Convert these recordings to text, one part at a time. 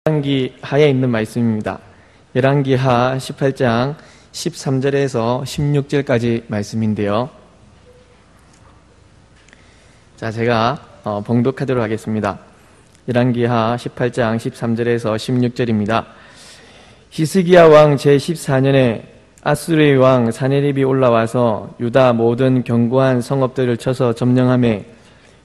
열왕기하에 있는 말씀입니다. 열왕기하 18장 13절에서 16절까지 말씀인데요. 자, 제가 봉독하도록 하겠습니다. 열왕기하 18장 13절에서 16절입니다. 히스기야 왕 제14년에 아수르의 왕 사네립이 올라와서 유다 모든 견고한 성읍들을 쳐서 점령하매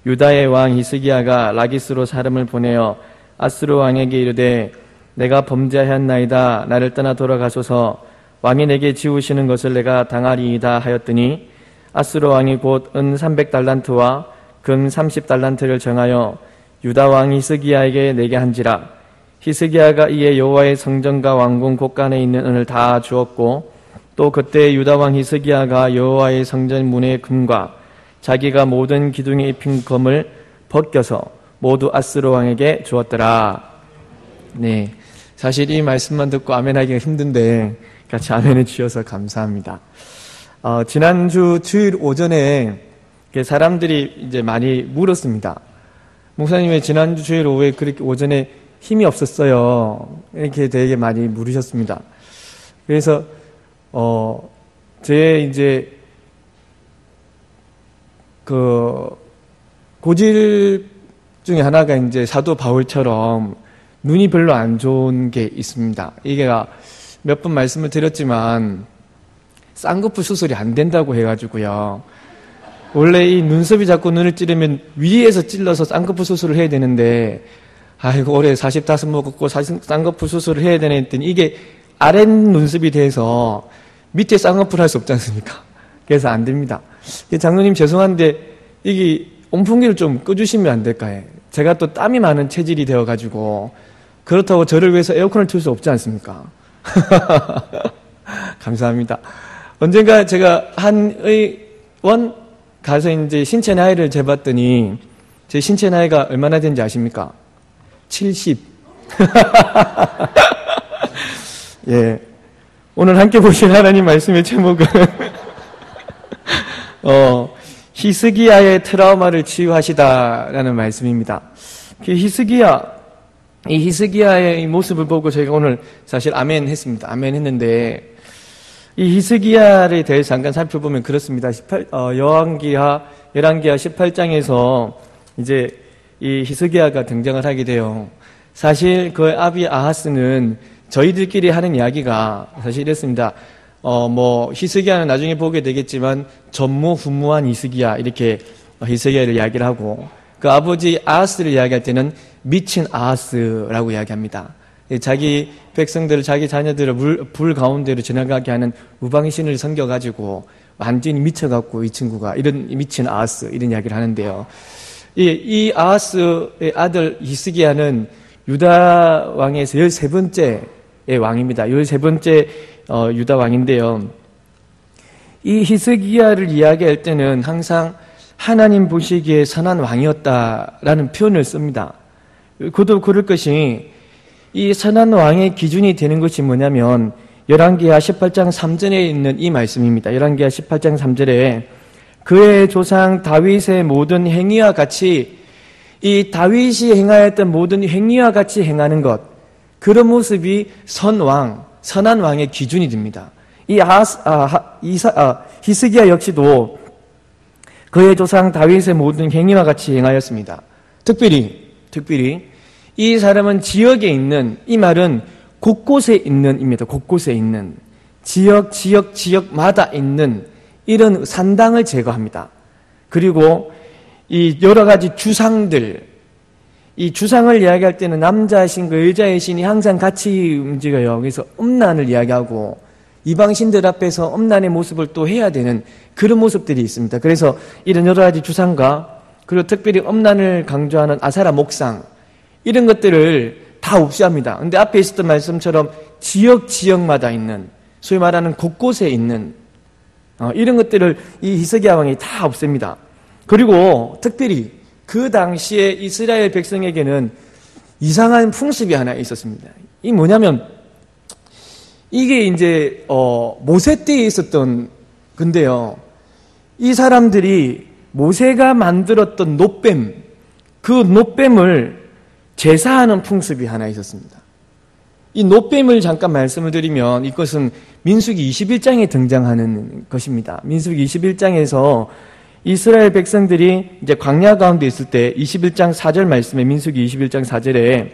유다의 왕 히스기야가 라기스로 사람을 보내어 아수르 왕에게 이르되 내가 범죄하였나이다. 나를 떠나 돌아가소서. 왕이 내게 지우시는 것을 내가 당하리이다 하였더니 아수르 왕이 곧 은 300달란트와 금 30달란트를 정하여 유다 왕 히스기야에게 내게 한지라. 히스기야가 이에 여호와의 성전과 왕궁 곳간에 있는 은을 다 주었고 또 그때 유다 왕 히스기야가 여호와의 성전 문의 금과 자기가 모든 기둥에 입힌 검을 벗겨서 모두 아수르 왕에게 주었더라. 네, 사실 이 말씀만 듣고 아멘하기가 힘든데 같이 아멘해 주셔서 감사합니다. 지난주 주일 오전에 사람들이 이제 많이 물었습니다. 목사님 왜 지난주 주일 오후에 그렇게 오전에 힘이 없었어요? 이렇게 되게 많이 물으셨습니다. 그래서 제 이제 고질 중에 하나가 이제 사도 바울처럼 눈이 별로 안 좋은 게 있습니다. 이게 몇 번 말씀을 드렸지만 쌍꺼풀 수술이 안 된다고 해가지고요. 원래 이 눈썹이 자꾸 눈을 찌르면 위에서 찔러서 쌍꺼풀 수술을 해야 되는데 아이고 올해 45 먹었고 쌍꺼풀 수술을 해야 되네 했더니 이게 아랫 눈썹이 돼서 밑에 쌍꺼풀 할 수 없지 않습니까? 그래서 안 됩니다. 장로님 죄송한데 이게 온풍기를 좀 꺼주시면 안 될까요? 제가 또 땀이 많은 체질이 되어가지고 그렇다고 저를 위해서 에어컨을 틀 수 없지 않습니까? 감사합니다. 언젠가 제가 한 의원 가서 이제 신체 나이를 재봤더니 제 신체 나이가 얼마나 되는지 아십니까? 70. 예. 오늘 함께 보신 하나님 말씀의 제목은 히스기야의 트라우마를 치유하시다라는 말씀입니다. 이 히스기야의 모습을 보고 저희가 오늘 사실 아멘 했습니다. 아멘 했는데 이 히스기야에 대해서 잠깐 살펴보면 그렇습니다. 열왕기하 18장에서 이제 이 히스기야가 등장을 하게 돼요. 사실 그 아비 아하스는 저희들끼리 하는 이야기가 사실 이랬습니다. 히스기야는 나중에 보게 되겠지만 전무후무한 히스기야 이렇게 히스기야를 이야기를 하고 그 아버지 아하스를 이야기할 때는 미친 아하스라고 이야기합니다. 자기 백성들을 자기 자녀들을 불 가운데로 지나가게 하는 우방신을 섬겨가지고 완전히 미쳐갖고 이 친구가 이런 미친 아하스 이런 이야기를 하는데요. 이 아하스의 아들 히스기야는 유다 왕에서 13번째의 왕입니다. 13번째 유다 왕인데요. 이 히스기야를 이야기할 때는 항상 하나님 보시기에 선한 왕이었다라는 표현을 씁니다. 그도 그럴 것이 이 선한 왕의 기준이 되는 것이 뭐냐면 열왕기하 18장 3절에 있는 이 말씀입니다. 열왕기하 18장 3절에 그의 조상 다윗의 모든 행위와 같이 이 다윗이 행하였던 모든 행위와 같이 행하는 것 그런 모습이 선한 왕의 기준이 됩니다. 이 히스기야 역시도 그의 조상 다윗의 모든 행위와 같이 행하였습니다. 특별히 이 사람은 지역에 있는 이 말은 곳곳에 있는입니다. 곳곳에 있는 지역마다 있는 이런 산당을 제거합니다. 그리고 이 여러 가지 주상들 이 주상을 이야기할 때는 남자의 신과 여자의 신이 항상 같이 움직여요. 그래서 음란을 이야기하고 이방신들 앞에서 음란의 모습을 또 해야 되는 그런 모습들이 있습니다. 그래서 이런 여러 가지 주상과 그리고 특별히 음란을 강조하는 아세라 목상 이런 것들을 다 없애합니다. 근데 앞에 있었던 말씀처럼 지역마다 있는 소위 말하는 곳곳에 있는 이런 것들을 이 히스기야 왕이 다 없앱니다. 그리고 특별히 그 당시에 이스라엘 백성에게는 이상한 풍습이 하나 있었습니다. 이 뭐냐면 이게 이제 모세 때에 있었던 건데요. 이 사람들이 모세가 만들었던 노뱀 그 노뱀을 제사하는 풍습이 하나 있었습니다. 이 노뱀을 잠깐 말씀을 드리면 이것은 민수기 21장에 등장하는 것입니다. 민수기 21장에서 이스라엘 백성들이 이제 광야 가운데 있을 때 21장 4절 말씀에 민수기 21장 4절에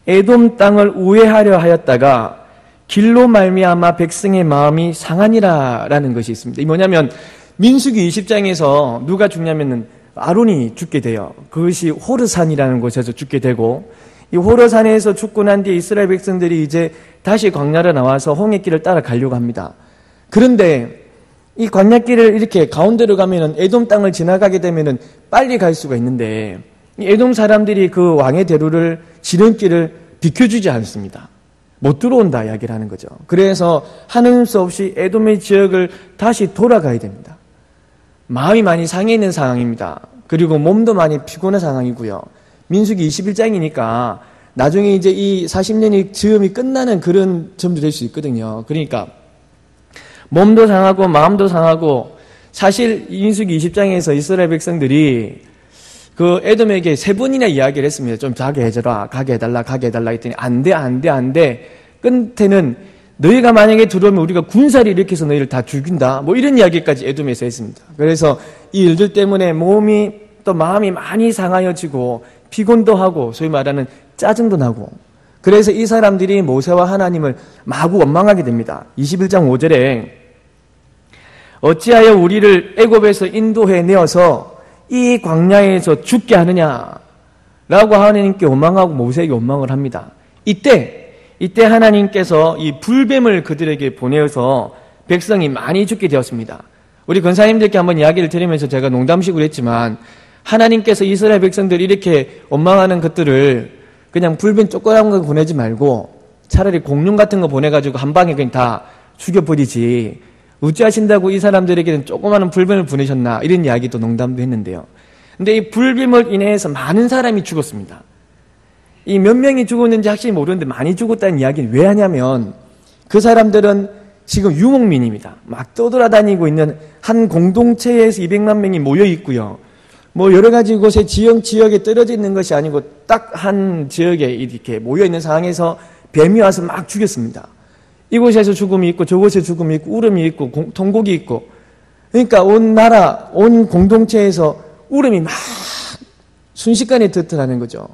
에돔 땅을 우회하려 하였다가 길로 말미암아 백성의 마음이 상하니라라는 것이 있습니다. 이 뭐냐면 민수기 20장에서 누가 죽냐면은 아론이 죽게 돼요. 그것이 호르산이라는 곳에서 죽게 되고 이 호르산에서 죽고 난 뒤에 이스라엘 백성들이 이제 다시 광야로 나와서 홍해길을 따라 가려고 합니다. 그런데 이 광야길을 이렇게 가운데로 가면은 에돔 땅을 지나가게 되면은 빨리 갈 수가 있는데 이 에돔 사람들이 그 왕의 대로를 지름길을 비켜주지 않습니다. 못 들어온다 이야기를 하는 거죠. 그래서 하는 수 없이 에돔의 지역을 다시 돌아가야 됩니다. 마음이 많이 상해 있는 상황입니다. 그리고 몸도 많이 피곤한 상황이고요. 민수기 21장이니까 나중에 이제 이 40년이 즈음이 끝나는 그런 점도 될 수 있거든요. 그러니까 몸도 상하고 마음도 상하고 사실 민수기 20장에서 이스라엘 백성들이 그 에돔에게 3번이나 이야기를 했습니다. 좀 가게 해줘라, 가게 해달라, 가게 해달라 했더니 안 돼. 끝에는 너희가 만약에 들어오면 우리가 군사를 일으켜서 너희를 다 죽인다. 뭐 이런 이야기까지 에돔에서 했습니다. 그래서 이 일들 때문에 몸이 또 마음이 많이 상하여지고 피곤도 하고 소위 말하는 짜증도 나고 그래서 이 사람들이 모세와 하나님을 마구 원망하게 됩니다. 21장 5절에 어찌하여 우리를 애굽에서 인도해 내어서 이 광야에서 죽게 하느냐 라고 하나님께 원망하고 모세에게 원망을 합니다. 이때 하나님께서 이 불뱀을 그들에게 보내어서 백성이 많이 죽게 되었습니다. 우리 권사님들께 한번 이야기를 드리면서 제가 농담식으로 했지만 하나님께서 이스라엘 백성들이 이렇게 원망하는 것들을 그냥 불뱀 조그만 거 보내지 말고 차라리 공룡 같은 거 보내가지고 한 방에 그냥 다 죽여버리지 어찌하신다고 이 사람들에게는 조그마한 불뱀을 보내셨나 이런 이야기도 농담도 했는데요. 근데 이 불뱀을 인해서 많은 사람이 죽었습니다. 이 몇 명이 죽었는지 확실히 모르는데 많이 죽었다는 이야기는 왜 하냐면 그 사람들은 지금 유목민입니다. 막 떠돌아다니고 있는 한 공동체에서 200만 명이 모여 있고요. 뭐 여러 가지 곳에 지역에 떨어져 있는 것이 아니고 딱 한 지역에 이렇게 모여 있는 상황에서 뱀이 와서 막 죽였습니다. 이곳에서 죽음이 있고 저곳에 죽음이 있고 울음이 있고 통곡이 있고 그러니까 온 나라 온 공동체에서 울음이 막 순식간에 드러나는 거죠.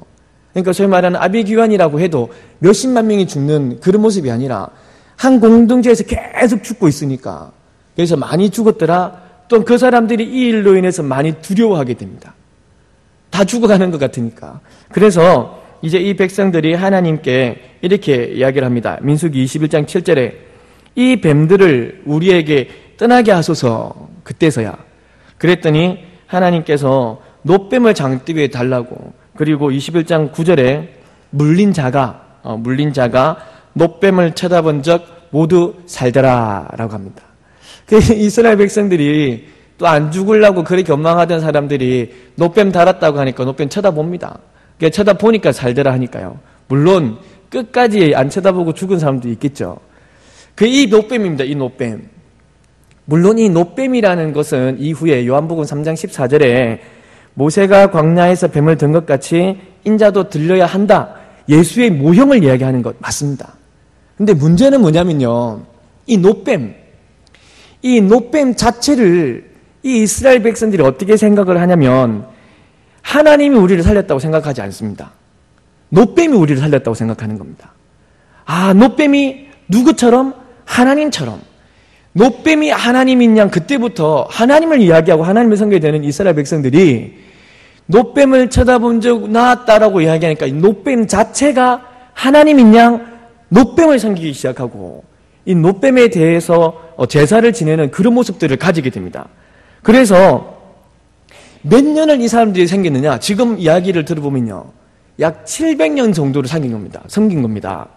그러니까 소위 말하는 아비규환이라고 해도 몇십만 명이 죽는 그런 모습이 아니라 한 공동체에서 계속 죽고 있으니까 그래서 많이 죽었더라. 또 그 사람들이 이 일로 인해서 많이 두려워하게 됩니다. 다 죽어가는 것 같으니까. 그래서 이제 이 백성들이 하나님께 이렇게 이야기를 합니다. 민수기 21장 7절에 이 뱀들을 우리에게 떠나게 하소서. 그때서야. 그랬더니 하나님께서 노뱀을 장대 위에 달라고 그리고 21장 9절에 물린 자가 노뱀을 쳐다본 적 모두 살더라 라고 합니다. 이스라엘 백성들이 또 안 죽으려고 그렇게 원망하던 사람들이 노뱀 달았다고 하니까 노뱀 쳐다봅니다. 쳐다보니까 살더라 하니까요. 물론 끝까지 안 쳐다보고 죽은 사람도 있겠죠. 이 노뱀입니다. 이 노뱀. 물론 이 노뱀이라는 것은 이후에 요한복음 3장 14절에 모세가 광야에서 뱀을 든 것 같이 인자도 들려야 한다. 예수의 모형을 이야기하는 것 맞습니다. 근데 문제는 뭐냐면요. 이 노뱀 자체를 이 이스라엘 백성들이 어떻게 생각을 하냐면 하나님이 우리를 살렸다고 생각하지 않습니다. 노뱀이 우리를 살렸다고 생각하는 겁니다. 노뱀이 누구처럼? 하나님처럼. 노뱀이 하나님인 양 그때부터 하나님을 이야기하고 하나님을 섬기게 되는 이스라엘 백성들이 노뱀을 쳐다본 적 나았다라고 이야기하니까 이 노뱀 자체가 하나님인 양 노뱀을 섬기기 시작하고 이 노뱀에 대해서 제사를 지내는 그런 모습들을 가지게 됩니다. 그래서 몇 년을 이 사람들이 생겼느냐? 지금 이야기를 들어보면요. 약 700년 정도를 섬긴 겁니다.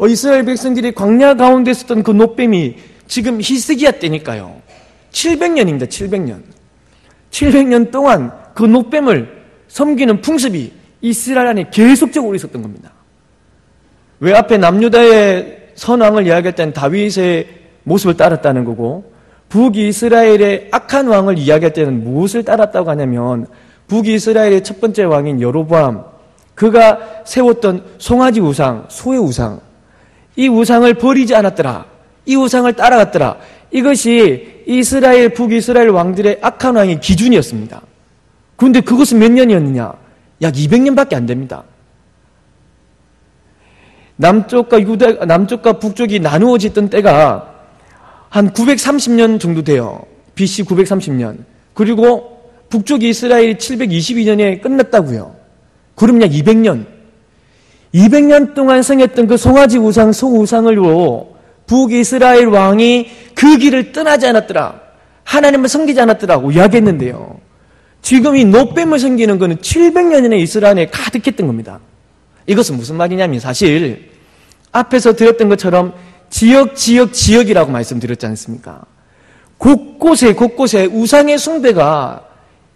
이스라엘 백성들이 광야 가운데 있었던 그 노뱀이 지금 히스기야 때니까요. 700년입니다. 700년. 700년 동안 그 노뱀을 섬기는 풍습이 이스라엘 안에 계속적으로 있었던 겁니다. 왜 앞에 남유다의 선왕을 이야기할 때는 다윗의 모습을 따랐다는 거고 북이스라엘의 악한 왕을 이야기할 때는 무엇을 따랐다고 하냐면 북이스라엘의 첫 번째 왕인 여로보암 그가 세웠던 송아지 우상, 소의 우상, 이 우상을 버리지 않았더라. 이 우상을 따라갔더라. 이것이 이스라엘, 북이스라엘 왕들의 악한 왕의 기준이었습니다. 그런데 그것은 몇 년이었느냐? 약 200년밖에 안 됩니다. 남쪽과 북쪽이 나누어졌던 때가 한 930년 정도 돼요. BC 930년. 그리고 북쪽 이스라엘이 722년에 끝났다고요. 그럼 약 200년. 200년 동안 성했던 그 송아지 우상, 소 우상으로 북이스라엘 왕이 그 길을 떠나지 않았더라. 하나님을 섬기지 않았더라고 이야기했는데요. 지금 이 노뱀을 섬기는 것은 700년이나 이스라엘에 가득했던 겁니다. 이것은 무슨 말이냐면 사실 앞에서 드렸던 것처럼 지역이라고 말씀드렸지 않습니까? 곳곳에 우상의 숭배가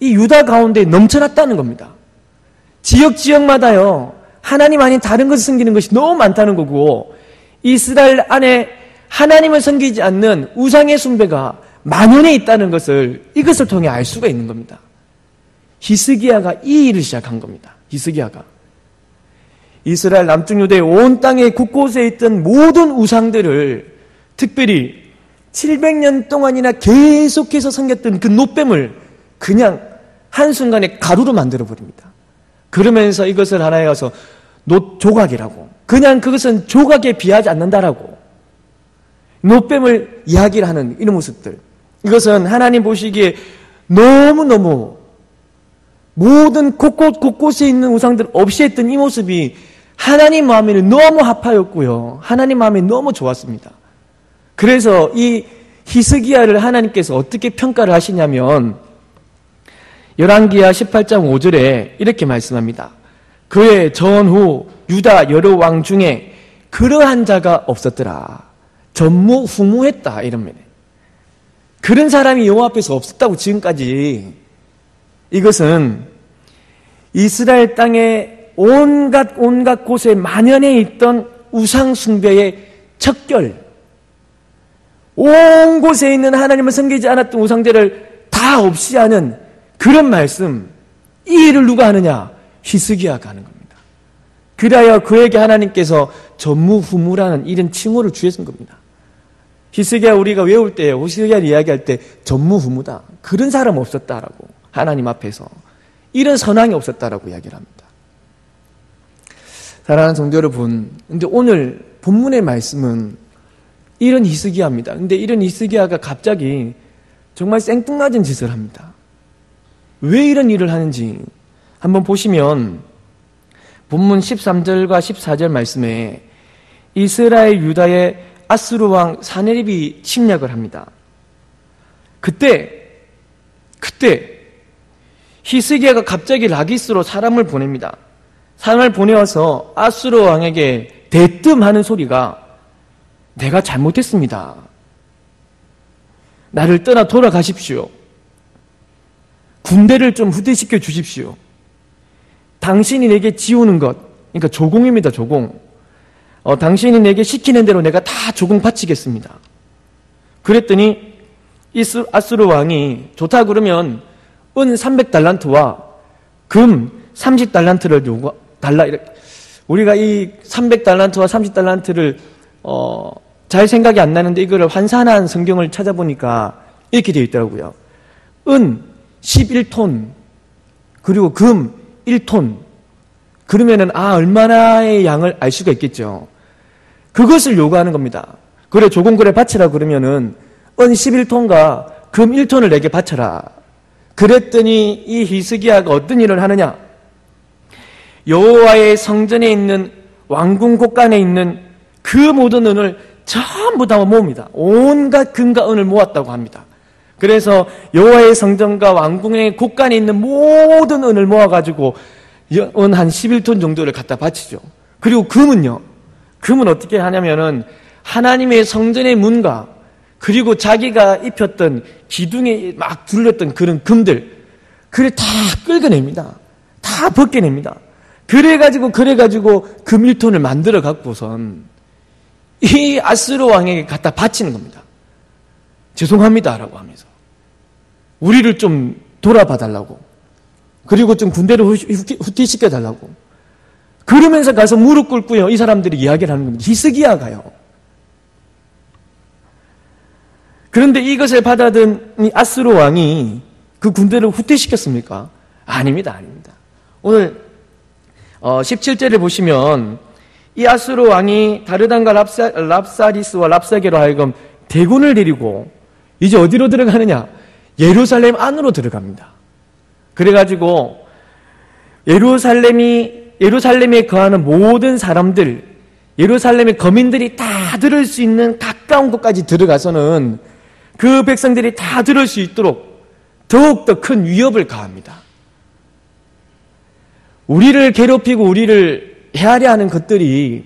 이 유다 가운데 넘쳐났다는 겁니다. 지역마다요, 하나님 아닌 다른 것을 섬기는 것이 너무 많다는 거고, 이스라엘 안에 하나님을 섬기지 않는 우상의 숭배가 만연해 있다는 것을 이것을 통해 알 수가 있는 겁니다. 히스기야가 이 일을 시작한 겁니다. 히스기야가. 이스라엘 남쪽 유다의 온 땅의 곳곳에 있던 모든 우상들을 특별히 700년 동안이나 계속해서 섬겼던 그 노뱀을 그냥 한순간에 가루로 만들어버립니다. 그러면서 이것을 하나에 가서 조각이라고. 그냥 그것은 조각에 비하지 않는다라고. 노뱀을 이야기를 하는 이런 모습들. 이것은 하나님 보시기에 너무너무 모든 곳곳에 있는 우상들 없이 했던 이 모습이 하나님 마음에는 너무 합하였고요. 하나님 마음에 너무 좋았습니다. 그래서 이 히스기야를 하나님께서 어떻게 평가를 하시냐면 열왕기하 18장 5절에 이렇게 말씀합니다. 그의 전후 유다 여러 왕 중에 그러한 자가 없었더라. 전무후무했다 이럽니다. 그런 사람이 여호와 앞에서 없었다고 지금까지. 이것은 이스라엘 땅에 온갖 곳에 만연해 있던 우상 숭배의 척결, 온 곳에 있는 하나님을 섬기지 않았던 우상들을 다 없이 하는 그런 말씀, 이 일을 누가 하느냐? 히스기야가 하는 겁니다. 그래야 그에게 하나님께서 전무후무라는 이런 칭호를 주신 겁니다. 히스기야 우리가 외울 때, 히스기야를 이야기할 때 전무후무다. 그런 사람 없었다라고. 하나님 앞에서. 이런 선왕이 없었다라고 이야기를 합니다. 사랑하는 성도 여러분, 근데 오늘 본문의 말씀은 이런 히스기야입니다. 근데 이런 히스기야가 갑자기 정말 생뚱맞은 짓을 합니다. 왜 이런 일을 하는지 한번 보시면 본문 13절과 14절 말씀에 이스라엘 유다의 아스루 왕 사네립이 침략을 합니다. 그때 히스기야가 갑자기 라기스로 사람을 보냅니다. 사람을 보내어서 아스루 왕에게 대뜸하는 소리가 내가 잘못했습니다. 나를 떠나 돌아가십시오. 군대를 좀 후퇴시켜 주십시오. 당신이 내게 지우는 것, 그러니까 조공입니다, 조공. 당신이 내게 시키는 대로 내가 다 조공 바치겠습니다. 그랬더니 아스루 왕이 좋다 그러면 은 300달란트와 금 30달란트를 달라. 우리가 이 300달란트와 30달란트를 잘 생각이 안 나는데 이거를 환산한 성경을 찾아보니까 이렇게 되어 있더라고요. 은 11톤 그리고 금 1톤. 그러면은 얼마나의 양을 알 수가 있겠죠. 그것을 요구하는 겁니다. 그래 조공 그래 바치라 그러면은 은 11톤과 금 1톤을 내게 바쳐라. 그랬더니 이 히스기야가 어떤 일을 하느냐? 여호와의 성전에 있는 왕궁 곳간에 있는 그 모든 은을 전부 다 모읍니다. 온갖 금과 은을 모았다고 합니다. 그래서 여호와의 성전과 왕궁의 곳간에 있는 모든 은을 모아가지고 은 한 11톤 정도를 갖다 바치죠. 그리고 금은요. 금은 어떻게 하냐면은 하나님의 성전의 문과 그리고 자기가 입혔던 기둥에 막 둘렀던 그런 금들, 그걸 다 끌어냅니다. 다 벗겨냅니다. 그래가지고 금 1톤을 만들어 갖고선 이 아스루 왕에게 갖다 바치는 겁니다. 죄송합니다라고 하면서 우리를 좀 돌아봐 달라고, 그리고 좀 군대를 후퇴시켜 달라고. 그러면서 가서 무릎 꿇고요. 이 사람들이 이야기를 하는 겁니다. 히스기야가요. 그런데 이것을 받아든 이 아수르 왕이 그 군대를 후퇴시켰습니까? 아닙니다. 오늘 17절을 보시면 이 아수르 왕이 다르단과 랍사리스와 랍사게로 하여금 대군을 데리고 이제 어디로 들어가느냐? 예루살렘 안으로 들어갑니다. 그래가지고 예루살렘에 거하는 모든 사람들, 예루살렘의 거민들이 다 들을 수 있는 가까운 곳까지 들어가서는 그 백성들이 다 들을 수 있도록 더욱더 큰 위협을 가합니다. 우리를 괴롭히고 우리를 헤아려 하는 것들이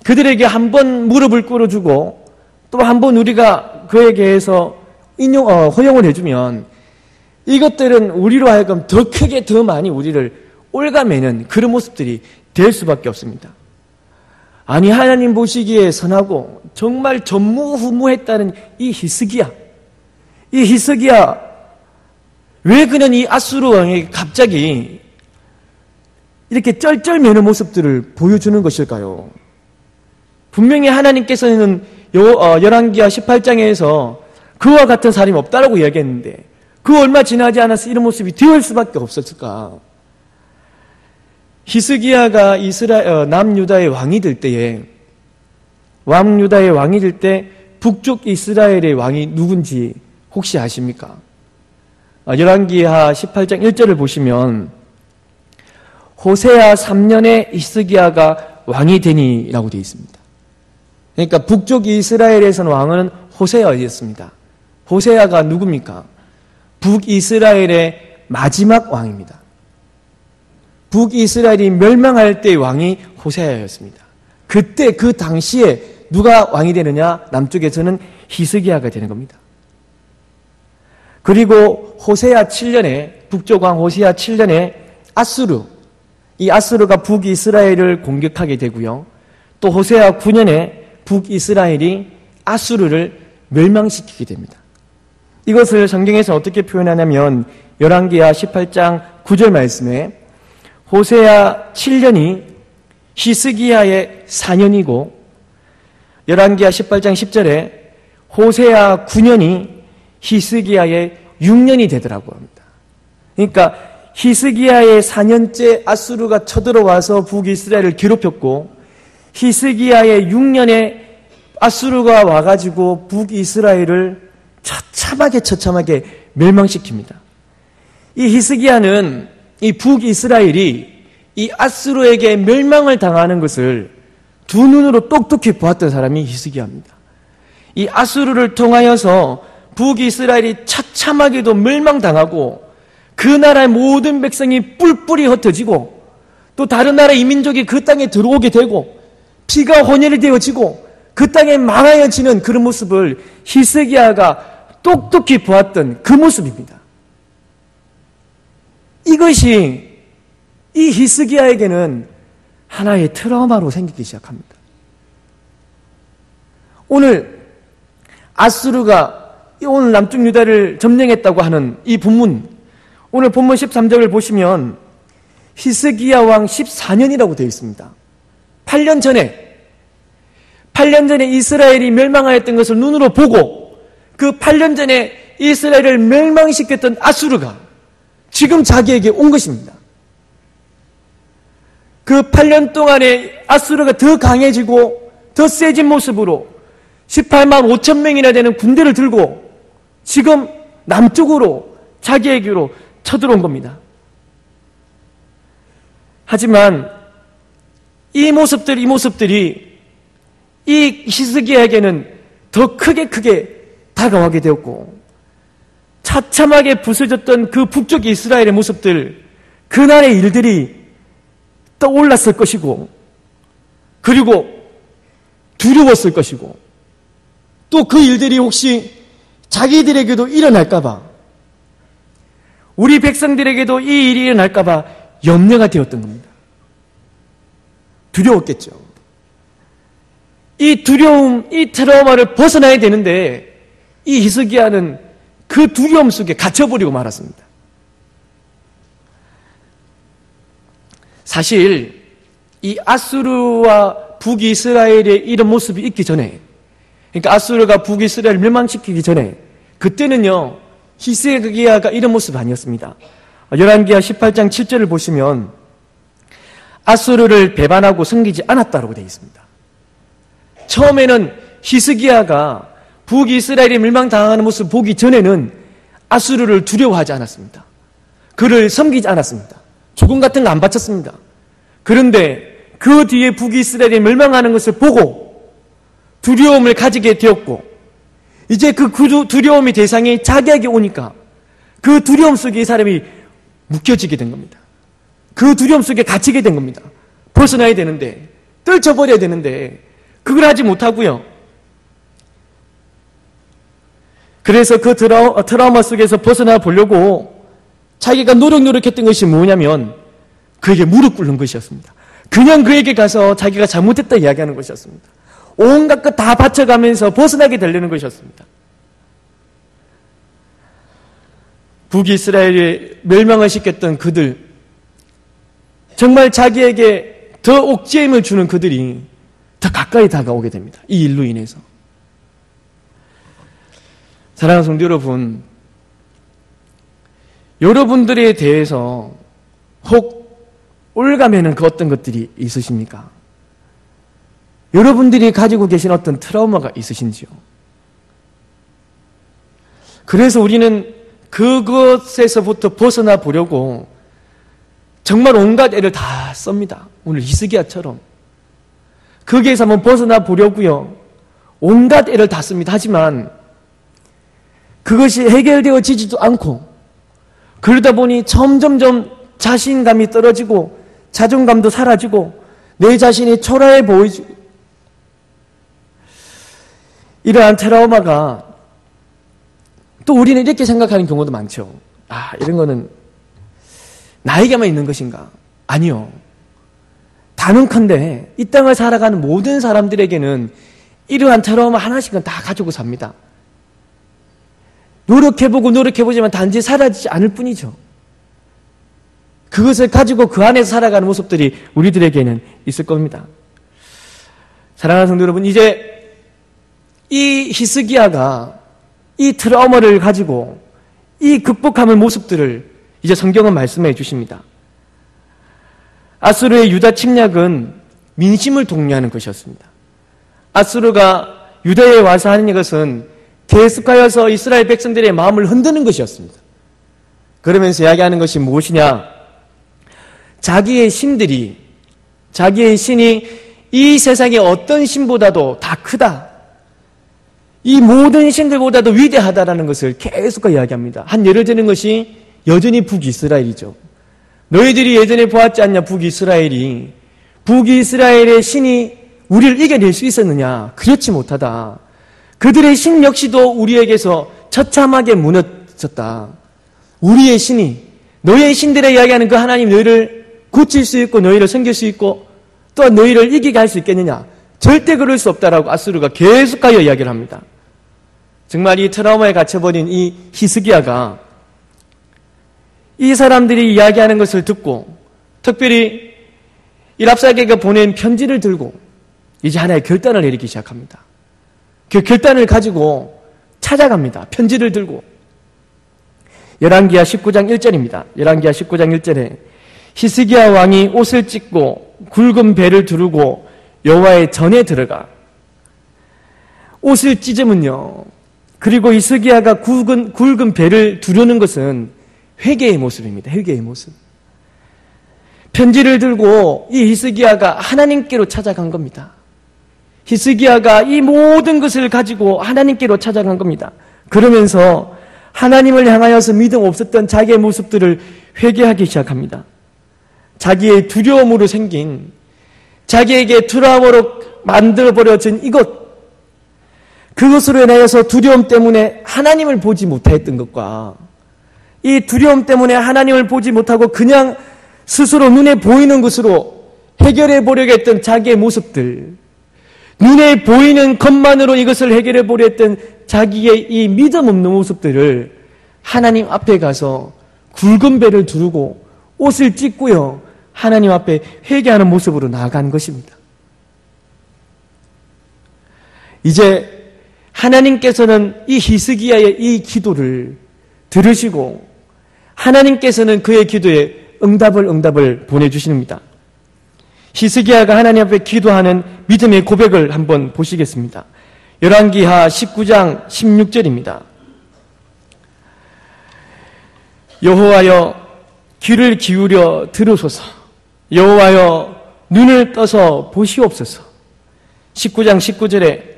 그들에게 한 번 무릎을 꿇어주고 또 한 번 우리가 그에게 해서 허용을 해주면 이것들은 우리로 하여금 더 크게 더 많이 우리를 올가매는 그런 모습들이 될 수밖에 없습니다. 아니 하나님 보시기에 선하고 정말 전무후무했다는 이 히스기야 왜 그는 이 아수르 왕에게 갑자기 이렇게 쩔쩔매는 모습들을 보여주는 것일까요? 분명히 하나님께서는 열왕기하 18장에서 그와 같은 사람이 없다라고 이야기했는데 그 얼마 지나지 않아서 이런 모습이 되을 수밖에 없었을까? 히스기야가 남유다의 왕이 될 때에 왕유다의 왕이 될 때 북쪽 이스라엘의 왕이 누군지 혹시 아십니까? 열왕기하 18장 1절을 보시면 호세아 3년에 히스기야가 왕이 되니라고 되어 있습니다. 그러니까 북쪽 이스라엘에서는 왕은 호세아였습니다. 호세아가 누굽니까? 북이스라엘의 마지막 왕입니다. 북이스라엘이 멸망할 때의 왕이 호세아였습니다. 그때 그 당시에 누가 왕이 되느냐? 남쪽에서는 히스기야가 되는 겁니다. 그리고 호세아 7년에 북쪽 왕 호세아 7년에 이 아수르가 북이스라엘을 공격하게 되고요. 또 호세아 9년에 북이스라엘이 아수르를 멸망시키게 됩니다. 이것을 성경에서 어떻게 표현하냐면 열왕기하 18장 9절 말씀에 호세아 7년이 히스기야의 4년이고 열왕기하 18장 10절에 호세아 9년이 히스기야의 6년이 되더라고 합니다. 그러니까 히스기야의 4년째 아수르가 쳐들어와서 북이스라엘을 괴롭혔고 히스기야의 6년에 아수르가 와가지고 북이스라엘을 처참하게 멸망시킵니다. 이 히스기야는 이 북이스라엘이 이 아수르에게 멸망을 당하는 것을 두 눈으로 똑똑히 보았던 사람이 히스기야입니다. 이 아수르를 통하여서 북이스라엘이 처참하게도 멸망당하고 그 나라의 모든 백성이 뿔뿔이 흩어지고 또 다른 나라 이민족이 그 땅에 들어오게 되고 피가 혼혈이 되어지고 그 땅에 망하여지는 그런 모습을 히스기야가 똑똑히 보았던 그 모습입니다. 이것이 이 히스기야에게는 하나의 트라우마로 생기기 시작합니다. 오늘 아수르가 오늘 남쪽 유다를 점령했다고 하는 이 본문, 오늘 본문 13절을 보시면 히스기야 왕 14년이라고 되어 있습니다. 8년 전에 이스라엘이 멸망하였던 것을 눈으로 보고 그 8년 전에 이스라엘을 멸망시켰던 아수르가 지금 자기에게 온 것입니다. 그 8년 동안에 아수르가 더 강해지고 더 세진 모습으로 18만 5천 명이나 되는 군대를 들고 지금 남쪽으로 자기에게로 쳐들어온 겁니다. 하지만 이 모습들이 이 히스기야에게는 더 크게 다가오게 되었고 처참하게 부서졌던 그 북쪽 이스라엘의 모습들, 그날의 일들이 떠올랐을 것이고 그리고 두려웠을 것이고 또 그 일들이 혹시 자기들에게도 일어날까봐, 우리 백성들에게도 이 일이 일어날까봐 염려가 되었던 겁니다. 두려웠겠죠. 이 두려움, 이 트라우마를 벗어나야 되는데 이 히스기야는 그 두려움 속에 갇혀버리고 말았습니다. 사실 이 아수르와 북이스라엘의 이런 모습이 있기 전에, 그러니까 아수르가 북이스라엘을 멸망시키기 전에, 그때는요 히스기야가 이런 모습 아니었습니다. 열왕기하 18장 7절을 보시면 아수르를 배반하고 섬기지 않았다라고 되어 있습니다. 처음에는 히스기야가 북이스라엘이 멸망당하는 모습을 보기 전에는 아수르를 두려워하지 않았습니다. 그를 섬기지 않았습니다. 조금 같은 거 안 바쳤습니다. 그런데 그 뒤에 북이스라엘이 멸망하는 것을 보고 두려움을 가지게 되었고, 이제 그 두려움의 대상이 자기에게 오니까 그 두려움 속에 이 사람이 묶여지게 된 겁니다. 그 두려움 속에 갇히게 된 겁니다. 벗어나야 되는데, 떨쳐버려야 되는데 그걸 하지 못하고요. 그래서 그 트라우마 속에서 벗어나 보려고 자기가 노력했던 것이 뭐냐면 그에게 무릎 꿇는 것이었습니다. 그냥 그에게 가서 자기가 잘못했다 이야기하는 것이었습니다. 온갖 것 다 바쳐가면서 벗어나게 되려는 것이었습니다. 북이스라엘이 멸망을 시켰던 그들, 정말 자기에게 더 옥죄임을 주는 그들이 더 가까이 다가오게 됩니다. 이 일로 인해서. 사랑하는 성도 여러분, 여러분들에 대해서 혹 올가매는 그 어떤 것들이 있으십니까? 여러분들이 가지고 계신 어떤 트라우마가 있으신지요? 그래서 우리는 그것에서부터 벗어나 보려고 정말 온갖 애를 다 씁니다. 오늘 히스기야처럼. 거기에서 한번 벗어나 보려고요. 온갖 애를 다 씁니다. 하지만 그것이 해결되어지지도 않고, 그러다 보니 점점점 자신감이 떨어지고 자존감도 사라지고 내 자신이 초라해 보이고, 이러한 트라우마가 또 우리는 이렇게 생각하는 경우도 많죠. 이런 거는 나에게만 있는 것인가? 아니요. 단언컨대 이 땅을 살아가는 모든 사람들에게는 이러한 트라우마 하나씩은 다 가지고 삽니다. 노력해보지만 단지 사라지지 않을 뿐이죠. 그것을 가지고 그 안에서 살아가는 모습들이 우리들에게는 있을 겁니다. 사랑하는 성도 여러분, 이제 이 히스기야가 이 트라우마를 가지고 이 극복하는 모습들을 이제 성경은 말씀해 주십니다. 아수르의 유다 침략은 민심을 독려하는 것이었습니다. 아수르가 유다에 와서 하는 것은 계속하여서 이스라엘 백성들의 마음을 흔드는 것이었습니다. 그러면서 이야기하는 것이 무엇이냐? 자기의 신이 이 세상의 어떤 신보다도 다 크다, 이 모든 신들보다도 위대하다라는 것을 계속 이야기합니다. 한 예를 드는 것이 여전히 북이스라엘이죠. 너희들이 예전에 보았지 않냐? 북이스라엘의 신이 우리를 이겨낼 수 있었느냐? 그렇지 못하다. 그들의 신 역시도 우리에게서 처참하게 무너졌다. 우리의 신이, 너희의 신들에 이야기하는 그 하나님, 너희를 고칠 수 있고 너희를 섬길 수 있고 또한 너희를 이기게 할 수 있겠느냐? 절대 그럴 수 없다라고 아수르가 계속하여 이야기를 합니다. 정말 이 트라우마에 갇혀버린 이 히스기야가 이 사람들이 이야기하는 것을 듣고, 특별히 이 랍사게가 보낸 편지를 들고 이제 하나의 결단을 내리기 시작합니다. 그 결단을 가지고 찾아갑니다. 편지를 들고. 열왕기하 19장 1절입니다. 열왕기하 19장 1절에 히스기야 왕이 옷을 찢고 굵은 배를 두르고 여호와의 전에 들어가. 옷을 찢으면요, 그리고 히스기야가 굵은 배를 두르는 것은 회개의 모습입니다. 회개의 모습. 편지를 들고 이 히스기야가 하나님께로 찾아간 겁니다. 히스기야가 이 모든 것을 가지고 하나님께로 찾아간 겁니다. 그러면서 하나님을 향하여서 믿음 없었던 자기의 모습들을 회개하기 시작합니다. 자기의 두려움으로 생긴, 자기에게 트라우마로 만들어버려진 이것, 그것으로 인하여서 두려움 때문에 하나님을 보지 못했던 것과 이 두려움 때문에 하나님을 보지 못하고 그냥 스스로 눈에 보이는 것으로 해결해 보려고 했던 자기의 모습들, 눈에 보이는 것만으로 이것을 해결해 보려 했던 자기의 이 믿음 없는 모습들을 하나님 앞에 가서 굵은 배를 두르고 옷을 찢고요, 하나님 앞에 회개하는 모습으로 나아간 것입니다. 이제 하나님께서는 이 히스기야의 이 기도를 들으시고 하나님께서는 그의 기도에 응답을 보내주십니다. 히스기야가 하나님 앞에 기도하는 믿음의 고백을 한번 보시겠습니다. 열왕기하 19장 16절입니다. 여호와여 귀를 기울여 들으소서. 여호와여 눈을 떠서 보시옵소서. 19장 19절에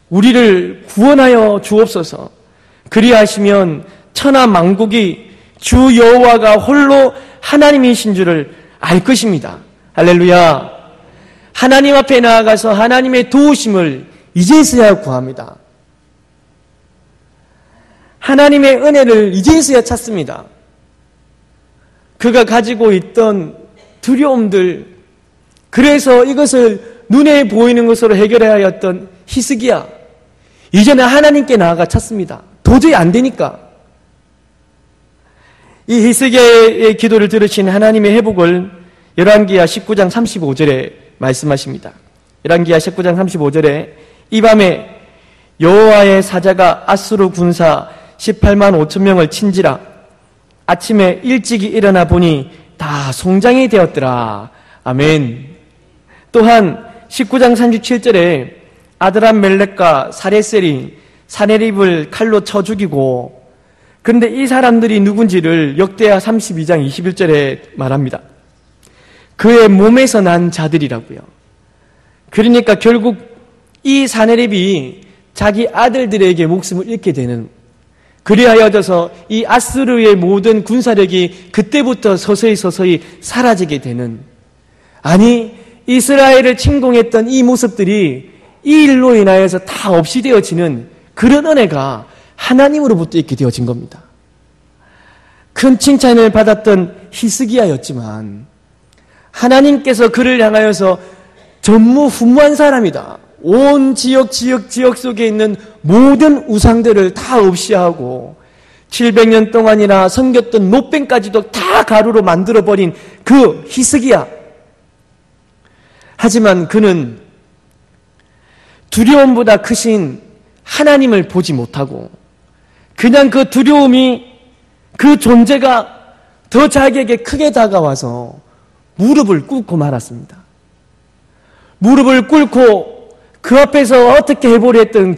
우리를 구원하여 주옵소서. 그리하시면 천하 만국이 주 여호와가 홀로 하나님이신 줄을 알 것입니다. 할렐루야. 하나님 앞에 나아가서 하나님의 도우심을 이제서야 구합니다. 하나님의 은혜를 이제서야 찾습니다. 그가 가지고 있던 두려움들, 그래서 이것을 눈에 보이는 것으로 해결해야 했던 히스기야, 이제는 하나님께 나아가 찾습니다. 도저히 안 되니까. 이 히스기야의 기도를 들으신 하나님의 회복을 열왕기하 19장 35절에 말씀하십니다. 열왕기하 19장 35절에 이 밤에 여호와의 사자가 아수르 군사 18만 5천 명을 친지라. 아침에 일찍이 일어나 보니 다 송장이 되었더라. 아멘. 또한 19장 37절에 아드람 멜렉과 사레셀이 사네립을 칼로 쳐 죽이고, 그런데 이 사람들이 누군지를 역대하 32장 21절에 말합니다. 그의 몸에서 난 자들이라고요. 그러니까 결국 이 사네립이 자기 아들들에게 목숨을 잃게 되는, 그리하여져서 이 아스르의 모든 군사력이 그때부터 서서히 사라지게 되는, 아니 이스라엘을 침공했던 이 모습들이 이 일로 인하여서 다 없이 되어지는 그런 은혜가 하나님으로부터 있게 되어진 겁니다. 큰 칭찬을 받았던 히스기야였지만 하나님께서 그를 향하여서 전무후무한 사람이다. 온 지역 속에 있는 모든 우상들을 다 없이 하고 700년 동안이나 섬겼던 노뱀까지도 다 가루로 만들어버린 그 히스기야. 하지만 그는 두려움보다 크신 하나님을 보지 못하고 그냥 그 두려움이, 그 존재가 더 자기에게 크게 다가와서 무릎을 꿇고 말았습니다. 무릎을 꿇고 그 앞에서 어떻게 해보려 했던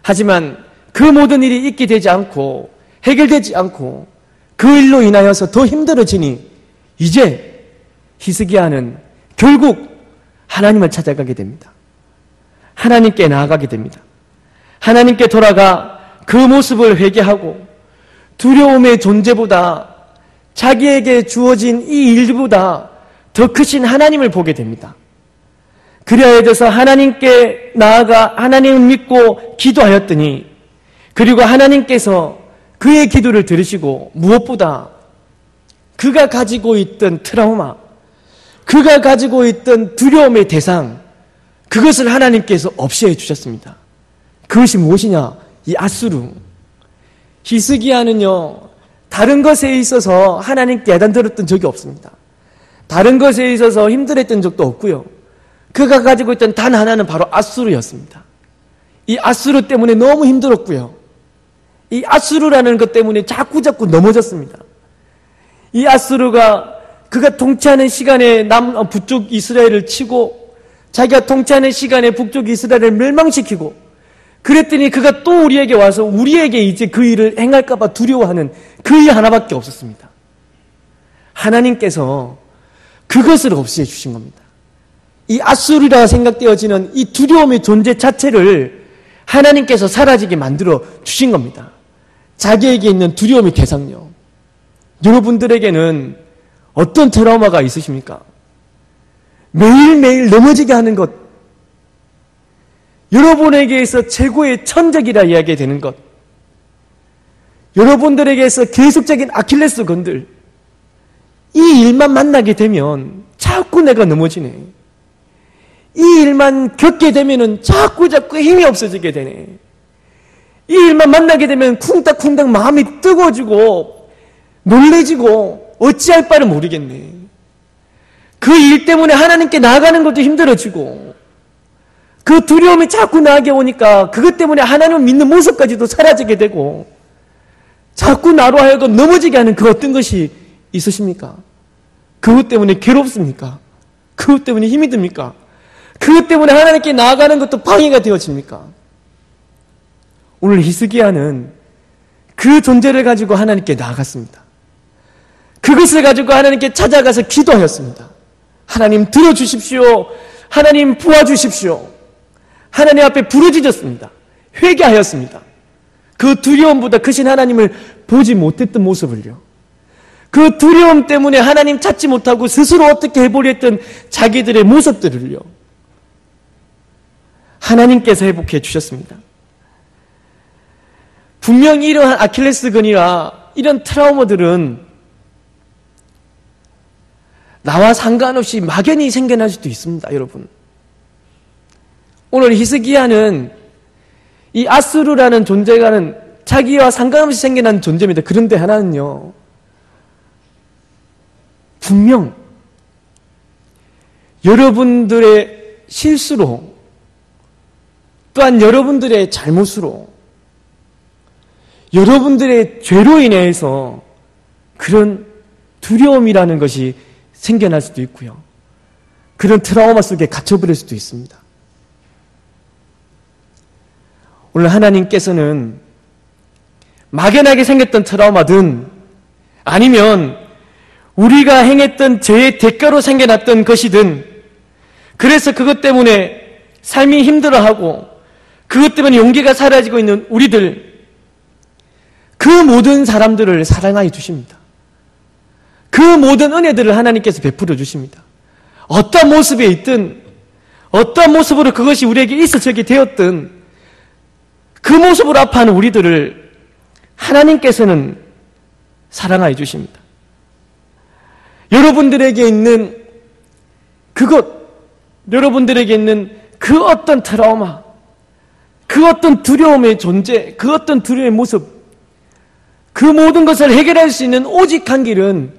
하지만 그 모든 일이 있게 되지 않고 해결되지 않고 그 일로 인하여서 더 힘들어지니 이제 히스기야는 결국 하나님을 찾아가게 됩니다. 하나님께 나아가게 됩니다. 하나님께 돌아가 그 모습을 회개하고 두려움의 존재보다 자기에게 주어진 이 일보다 더 크신 하나님을 보게 됩니다. 그리하여서 하나님께 나아가 하나님을 믿고 기도하였더니, 그리고 하나님께서 그의 기도를 들으시고 무엇보다 그가 가지고 있던 트라우마, 그가 가지고 있던 두려움의 대상, 그것을 하나님께서 없애해 주셨습니다. 그것이 무엇이냐? 이 아수르. 히스기야는요, 다른 것에 있어서 하나님께 야단들었던 적이 없습니다. 다른 것에 있어서 힘들었던 적도 없고요. 그가 가지고 있던 단 하나는 바로 아수르였습니다. 이 아수르 때문에 너무 힘들었고요. 이 아수르라는 것 때문에 자꾸 넘어졌습니다. 이 아수르가 그가 통치하는 시간에 북쪽 이스라엘을 치고 자기가 통치하는 시간에 북쪽 이스라엘을 멸망시키고, 그랬더니 그가 또 우리에게 와서 우리에게 이제 그 일을 행할까봐 두려워하는 그 일 하나밖에 없었습니다. 하나님께서 그것을 없애해 주신 겁니다. 이 아수르라 생각되어지는 이 두려움의 존재 자체를 하나님께서 사라지게 만들어 주신 겁니다. 자기에게 있는 두려움의 대상요. 여러분들에게는 어떤 트라우마가 있으십니까? 매일매일 넘어지게 하는 것, 여러분에게서 최고의 천적이라 이야기되는 것, 여러분들에게서 계속적인 아킬레스 건들, 이 일만 만나게 되면 자꾸 내가 넘어지네. 이 일만 겪게 되면은 자꾸 힘이 없어지게 되네. 이 일만 만나게 되면 쿵닥쿵닥 마음이 뜨거워지고 놀래지고 어찌할 바를 모르겠네. 그 일 때문에 하나님께 나아가는 것도 힘들어지고, 그 두려움이 자꾸 나에게 오니까 그것 때문에 하나님을 믿는 모습까지도 사라지게 되고, 자꾸 나로 하여금 넘어지게 하는 그 어떤 것이 있으십니까? 그것 때문에 괴롭습니까? 그것 때문에 힘이 듭니까? 그것 때문에 하나님께 나아가는 것도 방해가 되어집니까? 오늘 히스기야는 그 존재를 가지고 하나님께 나아갔습니다. 그것을 가지고 하나님께 찾아가서 기도하였습니다. 하나님 들어주십시오. 하나님 부어주십시오. 하나님 앞에 부르짖었습니다. 회개하였습니다. 그 두려움보다 크신 하나님을 보지 못했던 모습을요. 그 두려움 때문에 하나님 찾지 못하고 스스로 어떻게 해보려 했던 자기들의 모습들을요. 하나님께서 회복해 주셨습니다. 분명히 이러한 아킬레스건이나 이런 트라우마들은 나와 상관없이 막연히 생겨날 수도 있습니다, 여러분. 오늘 히스기야는 이 아수르라는 존재가는 자기와 상관없이 생겨난 존재입니다. 그런데 하나는요, 분명 여러분들의 실수로 또한 여러분들의 잘못으로 여러분들의 죄로 인해서 그런 두려움이라는 것이 생겨날 수도 있고요. 그런 트라우마 속에 갇혀버릴 수도 있습니다. 오늘 하나님께서는 막연하게 생겼던 트라우마든 아니면 우리가 행했던 죄의 대가로 생겨났던 것이든 그래서 그것 때문에 삶이 힘들어하고 그것 때문에 용기가 사라지고 있는 우리들 그 모든 사람들을 사랑하여 주십니다. 그 모든 은혜들을 하나님께서 베풀어 주십니다. 어떤 모습에 있든 어떤 모습으로 그것이 우리에게 있어지게 되었든 그 모습으로 아파하는 우리들을 하나님께서는 사랑하여 주십니다. 여러분들에게 있는 그것, 여러분들에게 있는 그 어떤 트라우마, 그 어떤 두려움의 존재, 그 어떤 두려움의 모습, 그 모든 것을 해결할 수 있는 오직 한 길은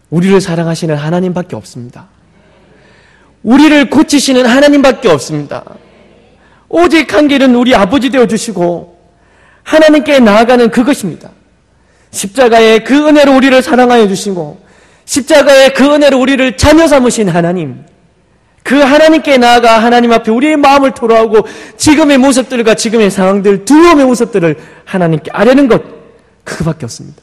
우리를 사랑하시는 하나님밖에 없습니다. 우리를 고치시는 하나님밖에 없습니다. 오직 한 길은 우리 아버지 되어주시고 하나님께 나아가는 그것입니다. 십자가의 그 은혜로 우리를 사랑하여 주시고 십자가의 그 은혜로 우리를 자녀 삼으신 하나님, 그 하나님께 나아가 하나님 앞에 우리의 마음을 토로하고 지금의 모습들과 지금의 상황들, 두려움의 모습들을 하나님께 아뢰는 것, 그거밖에 없습니다.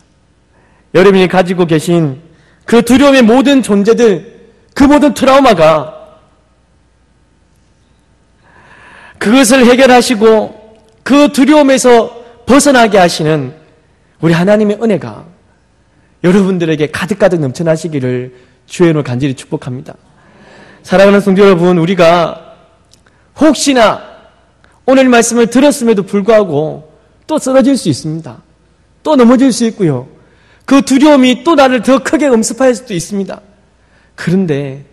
여러분이 가지고 계신 그 두려움의 모든 존재들, 그 모든 트라우마가 그것을 해결하시고 그 두려움에서 벗어나게 하시는 우리 하나님의 은혜가 여러분들에게 가득가득 넘쳐나시기를 주의 이름으로 간절히 축복합니다. 사랑하는 성도 여러분, 우리가 혹시나 오늘 말씀을 들었음에도 불구하고 또 쓰러질 수 있습니다. 또 넘어질 수 있고요. 그 두려움이 또 나를 더 크게 엄습할 수도 있습니다. 그런데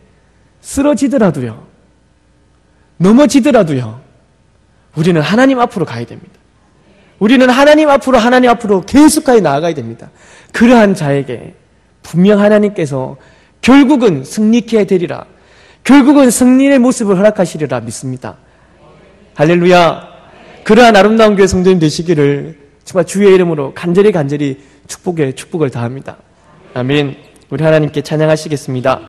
쓰러지더라도요, 넘어지더라도요, 우리는 하나님 앞으로 가야 됩니다. 우리는 하나님 앞으로 계속하여 나아가야 됩니다. 그러한 자에게 분명 하나님께서 결국은 승리케 되리라, 결국은 승리의 모습을 허락하시리라 믿습니다. 할렐루야. 그러한 아름다운 교회 성도님 되시기를 정말 주의 이름으로 간절히 축복을 다합니다. 아멘. 우리 하나님께 찬양하시겠습니다.